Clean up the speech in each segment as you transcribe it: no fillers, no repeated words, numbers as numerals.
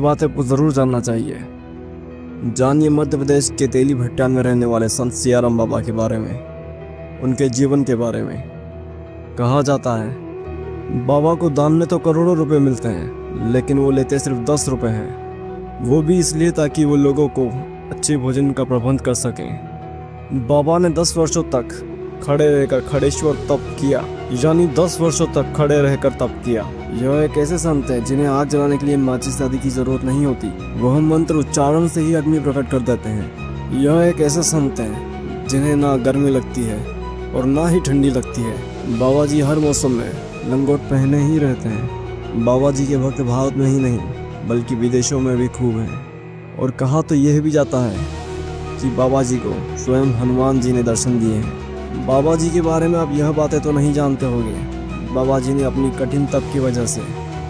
बात आपको ज़रूर जानना चाहिए। जानिए मध्य प्रदेश के तेली भट्टान में रहने वाले संत सियाराम बाबा के बारे में, उनके जीवन के बारे में। कहा जाता है बाबा को दान में तो करोड़ों रुपए मिलते हैं, लेकिन वो लेते सिर्फ 10 रुपए हैं, वो भी इसलिए ताकि वो लोगों को अच्छे भोजन का प्रबंध कर सकें। बाबा ने 10 वर्षों तक खड़े रहकर खड़ेश्वर तप किया, यानी 10 वर्षों तक खड़े रहकर तप किया। यह एक ऐसे संत है जिन्हें आग जलाने के लिए माचिस आदि की जरूरत नहीं होती, वह मंत्र उच्चारण से ही अग्नि प्रकट कर देते हैं। यह एक ऐसे संत है जिन्हें ना गर्मी लगती है और ना ही ठंडी लगती है। बाबा जी हर मौसम में लंगोट पहने ही रहते हैं। बाबा जी के भक्त भारत में ही नहीं बल्कि विदेशों में भी खूब हैं। और कहा तो यह भी जाता है कि बाबा जी को स्वयं हनुमान जी ने दर्शन दिए हैं। बाबा जी के बारे में आप यह बातें तो नहीं जानते होंगे, बाबा जी ने अपनी कठिन तप की वजह से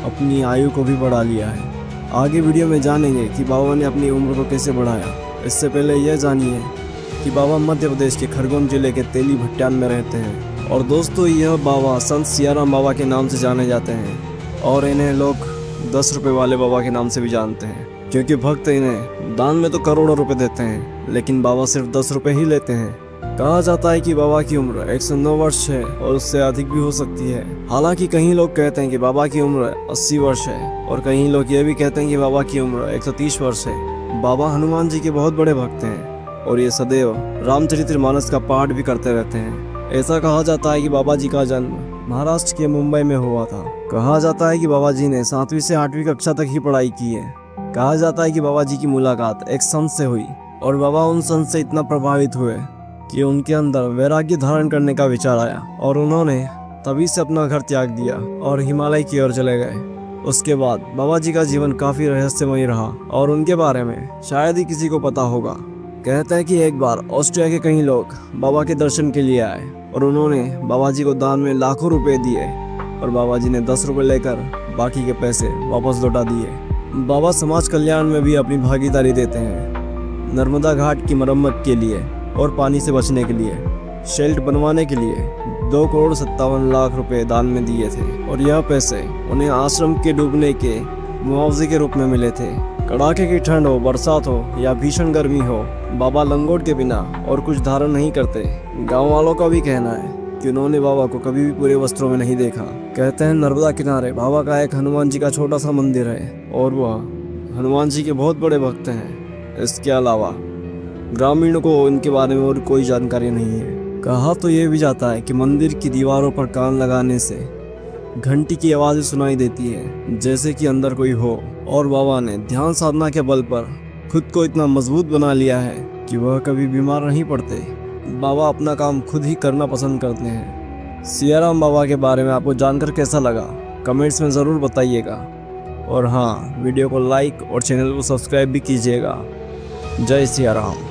अपनी आयु को भी बढ़ा लिया है। आगे वीडियो में जानेंगे कि बाबा ने अपनी उम्र को कैसे बढ़ाया। इससे पहले यह जानिए कि बाबा मध्य प्रदेश के खरगोन जिले के तेली भट्टान में रहते हैं। और दोस्तों, यह बाबा संत सियाराम बाबा के नाम से जाने जाते हैं और इन्हें लोग 10 रुपए वाले बाबा के नाम से भी जानते हैं, क्योंकि भक्त इन्हें दान में तो करोड़ों रुपए देते हैं, लेकिन बाबा सिर्फ 10 रुपए ही लेते हैं। कहा जाता है कि बाबा की उम्र 109 वर्ष है और उससे अधिक भी हो सकती है। हालांकि कहीं लोग कहते हैं कि बाबा की उम्र 80 वर्ष है और कहीं लोग ये भी कहते हैं कि बाबा की उम्र 130 वर्ष है। बाबा हनुमान जी के बहुत बड़े भक्त हैं और ये सदैव रामचरितमानस का पाठ भी करते रहते हैं। ऐसा कहा जाता है कि बाबा जी का जन्म महाराष्ट्र के मुंबई में हुआ था। कहा जाता है कि बाबा जी ने 7वीं से 8वीं कक्षा तक ही पढ़ाई की है। कहा जाता है कि बाबा जी की मुलाकात एक संत से हुई और बाबा उन संत से इतना प्रभावित हुए कि उनके अंदर वैराग्य धारण करने का विचार आया और उन्होंने तभी से अपना घर त्याग दिया और हिमालय की ओर चले गए। उसके बाद बाबा जी का जीवन काफी रहस्यमय रहा और उनके बारे में शायद ही किसी को पता होगा। कहते हैं कि एक बार ऑस्ट्रिया के कई लोग बाबा के दर्शन के लिए आए और उन्होंने बाबा जी को दान में लाखों रुपए दिए और बाबा जी ने 10 रुपए लेकर बाकी के पैसे वापस लौटा दिए। बाबा समाज कल्याण में भी अपनी भागीदारी देते हैं। नर्मदा घाट की मरम्मत के लिए और पानी से बचने के लिए शेल्ट बनवाने के लिए 2,57,00,000 रुपए दान में दिए थे और यह पैसे उन्हें आश्रम के डूबने के मुआवजे के रूप में मिले थे। कड़ाके की ठंड हो, बरसात हो या भीषण गर्मी हो, बाबा लंगोट के बिना और कुछ धारण नहीं करते। गांव वालों का भी कहना है कि उन्होंने बाबा को कभी भी पूरे वस्त्रों में नहीं देखा। कहते हैं नर्मदा किनारे बाबा का एक हनुमान जी का छोटा सा मंदिर है और वह हनुमान जी के बहुत बड़े भक्त हैं। इसके अलावा ग्रामीणों को इनके बारे में और कोई जानकारी नहीं है। कहा तो ये भी जाता है कि मंदिर की दीवारों पर कान लगाने से घंटी की आवाज़ सुनाई देती है जैसे कि अंदर कोई हो। और बाबा ने ध्यान साधना के बल पर खुद को इतना मजबूत बना लिया है कि वह कभी बीमार नहीं पड़ते। बाबा अपना काम खुद ही करना पसंद करते हैं। सियाराम बाबा के बारे में आपको जानकर कैसा लगा कमेंट्स में ज़रूर बताइएगा। और हाँ, वीडियो को लाइक और चैनल को सब्सक्राइब भी कीजिएगा। जय सियाराम।